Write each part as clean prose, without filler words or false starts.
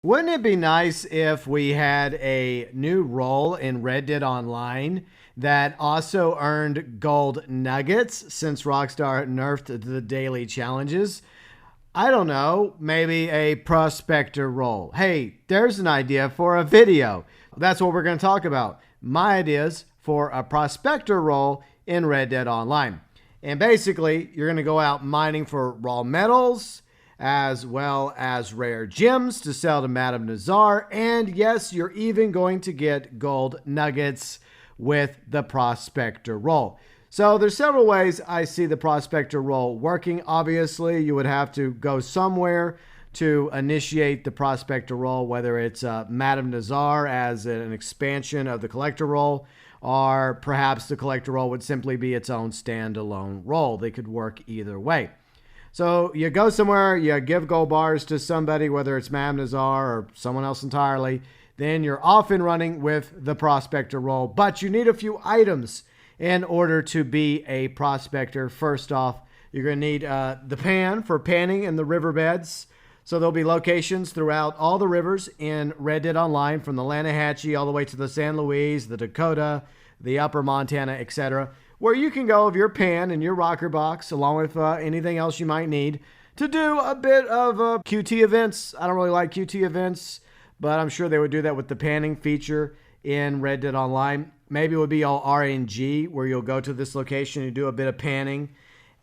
Wouldn't it be nice if we had a new role in Red Dead Online that also earned gold nuggets since Rockstar nerfed the daily challenges? I don't know, maybe a prospector role. Hey, there's an idea for a video. That's what we're going to talk about. My ideas for a prospector role in Red Dead Online. And basically, you're going to go out mining for raw metals as well as rare gems to sell to Madame Nazar. And yes, you're even going to get gold nuggets with the prospector role. So there's several ways I see the prospector role working. Obviously, you would have to go somewhere to initiate the prospector role, whether it's Madame Nazar as an expansion of the collector role, or perhaps the collector role would simply be its own standalone role. They could work either way. So you go somewhere, you give gold bars to somebody, whether it's Madame Nazar or someone else entirely, then you're off and running with the prospector role. But you need a few items in order to be a prospector. First off, you're going to need the pan for panning in the riverbeds. So there'll be locations throughout all the rivers in Red Dead Online, from the Lanahatchee all the way to the San Luis, the Dakota, the Upper Montana, etc., where you can go with your pan and your rocker box, along with anything else you might need, to do a bit of QT events. I don't really like QT events, but I'm sure they would do that with the panning feature in Red Dead Online. Maybe it would be all RNG, where you'll go to this location and do a bit of panning,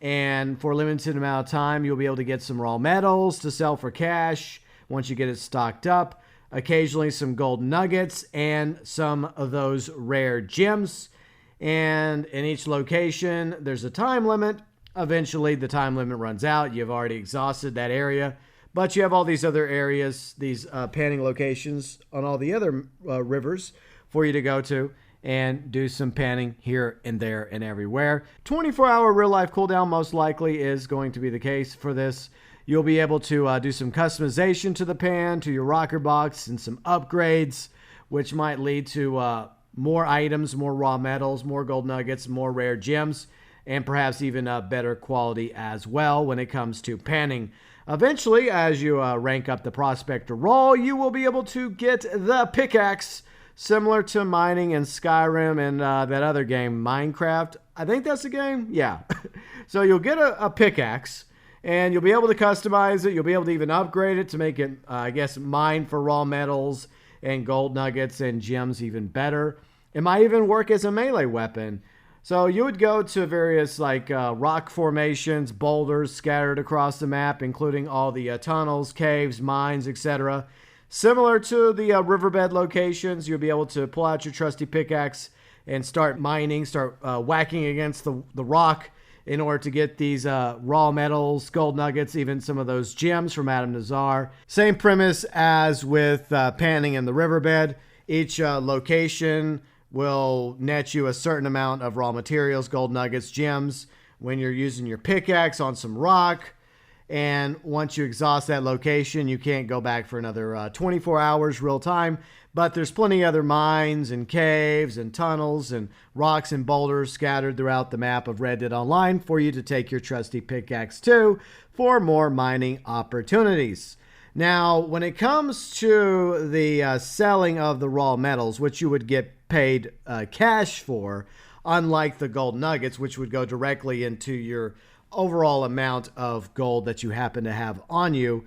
and for a limited amount of time, you'll be able to get some raw metals to sell for cash once you get it stocked up. Occasionally some gold nuggets and some of those rare gems. And in each location, there's a time limit. Eventually, the time limit runs out. You've already exhausted that area. But you have all these other areas, these panning locations on all the other rivers for you to go to and do some panning here and there and everywhere. 24-hour real-life cooldown most likely is going to be the case for this. You'll be able to do some customization to the pan, to your rocker box, and some upgrades, which might lead to more items, more raw metals, more gold nuggets, more rare gems, and perhaps even better quality as well when it comes to panning. Eventually, as you rank up the prospector role, you will be able to get the pickaxe, similar to mining in Skyrim and that other game, Minecraft. I think that's the game? Yeah. So you'll get a pickaxe, and you'll be able to customize it. You'll be able to even upgrade it to make it, I guess, mine for raw metals and gold nuggets and gems even better. It might even work as a melee weapon. So you would go to various rock formations, boulders scattered across the map, including all the tunnels, caves, mines, etc. Similar to the riverbed locations, you'll be able to pull out your trusty pickaxe and start mining, start whacking against the rock in order to get these raw metals, gold nuggets, even some of those gems from Madame Nazar. Same premise as with panning in the riverbed. Each location will net you a certain amount of raw materials, gold nuggets, gems, when you're using your pickaxe on some rock. And once you exhaust that location, you can't go back for another 24 hours real time. But there's plenty of other mines and caves and tunnels and rocks and boulders scattered throughout the map of Red Dead Online for you to take your trusty pickaxe to for more mining opportunities. Now, when it comes to the selling of the raw metals, which you would get paid cash for, unlike the gold nuggets, which would go directly into your overall amount of gold that you happen to have on you,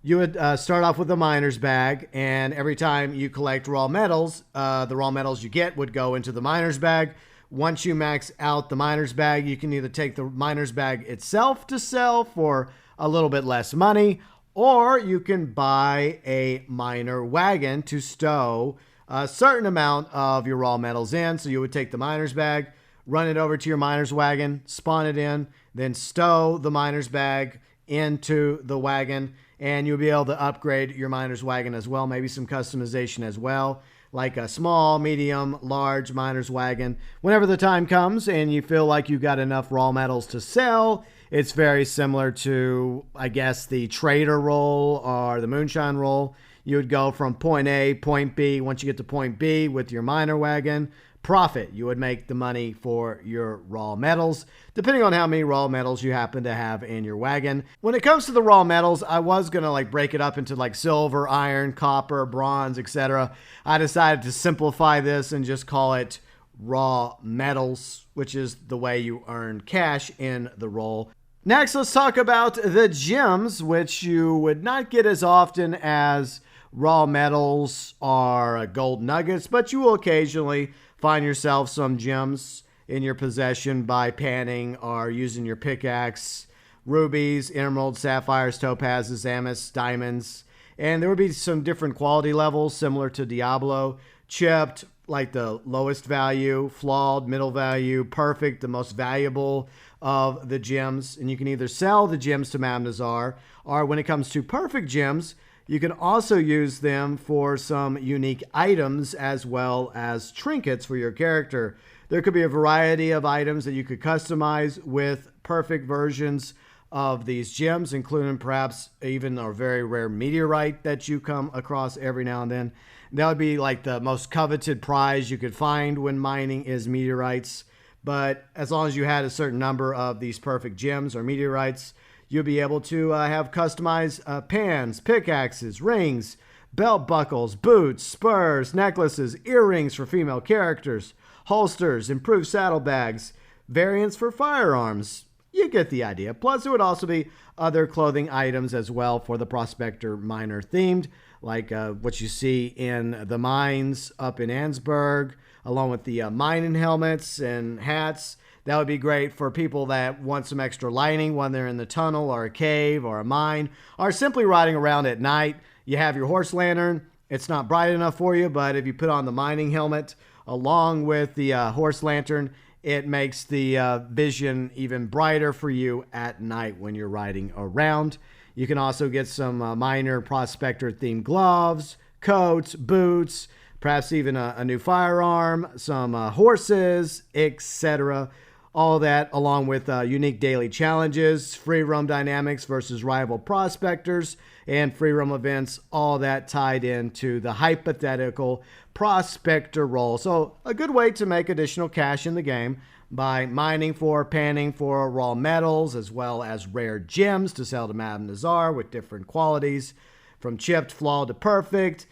you would start off with a miner's bag, and every time you collect raw metals, the raw metals you get would go into the miner's bag. Once you max out the miner's bag, you can either take the miner's bag itself to sell for a little bit less money, or you can buy a miner wagon to stow a certain amount of your raw metals in. So you would take the miner's bag, run it over to your miner's wagon, spawn it in, then stow the miner's bag into the wagon, and you'll be able to upgrade your miner's wagon as well, maybe some customization as well, like a small, medium, large miner's wagon. Whenever the time comes and you feel like you got enough raw metals to sell, it's very similar to, I guess, the trader role or the moonshine role. You would go from point A, point B. Once you get to point B with your miner wagon, profit. You would make the money for your raw metals, depending on how many raw metals you happen to have in your wagon. When it comes to the raw metals, I was going to like break it up into like silver, iron, copper, bronze, etc. I decided to simplify this and just call it raw metals, which is the way you earn cash in the role. Next, let's talk about the gems, which you would not get as often as raw metals or gold nuggets, but you will occasionally find yourself some gems in your possession by panning or using your pickaxe. Rubies, emeralds, sapphires, topazes, amethysts, diamonds. And there would be some different quality levels similar to Diablo. Chipped, like the lowest value, flawed, middle value, perfect, the most valuable of the gems. And you can either sell the gems to Mamnazar, or when it comes to perfect gems, you can also use them for some unique items as well as trinkets for your character. There could be a variety of items that you could customize with perfect versions of these gems, including perhaps even a very rare meteorite that you come across every now and then. That would be like the most coveted prize you could find when mining is meteorites. But as long as you had a certain number of these perfect gems or meteorites, you'll be able to have customized pans, pickaxes, rings, belt buckles, boots, spurs, necklaces, earrings for female characters, holsters, improved saddlebags, variants for firearms. You get the idea. Plus, there would also be other clothing items as well for the Prospector Miner themed, like what you see in the mines up in Ansburg, along with the mining helmets and hats. That would be great for people that want some extra lighting when they're in the tunnel or a cave or a mine, or simply riding around at night. You have your horse lantern. It's not bright enough for you, but if you put on the mining helmet along with the horse lantern, it makes the vision even brighter for you at night when you're riding around. You can also get some miner prospector themed gloves, coats, boots, perhaps even a new firearm, some horses, etc. All that along with unique daily challenges, free roam dynamics versus rival prospectors, and free roam events, all that tied into the hypothetical Prospector Role. So a good way to make additional cash in the game by mining for, panning for raw metals, as well as rare gems to sell to Madame Nazar with different qualities, from chipped, flawed to perfect,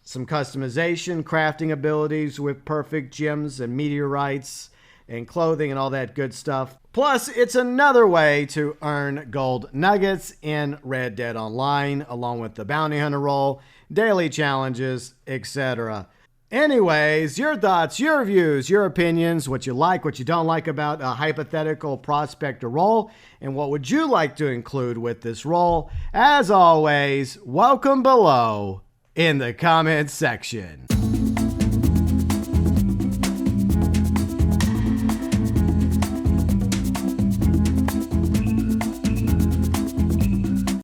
some customization, crafting abilities with perfect gems and meteorites, and clothing and all that good stuff. Plus, it's another way to earn gold nuggets in Red Dead Online, along with the bounty hunter role, daily challenges, etc. Anyways, your thoughts, your views, your opinions, what you like, what you don't like about a hypothetical Prospector role, and what would you like to include with this role? As always, welcome below in the comments section.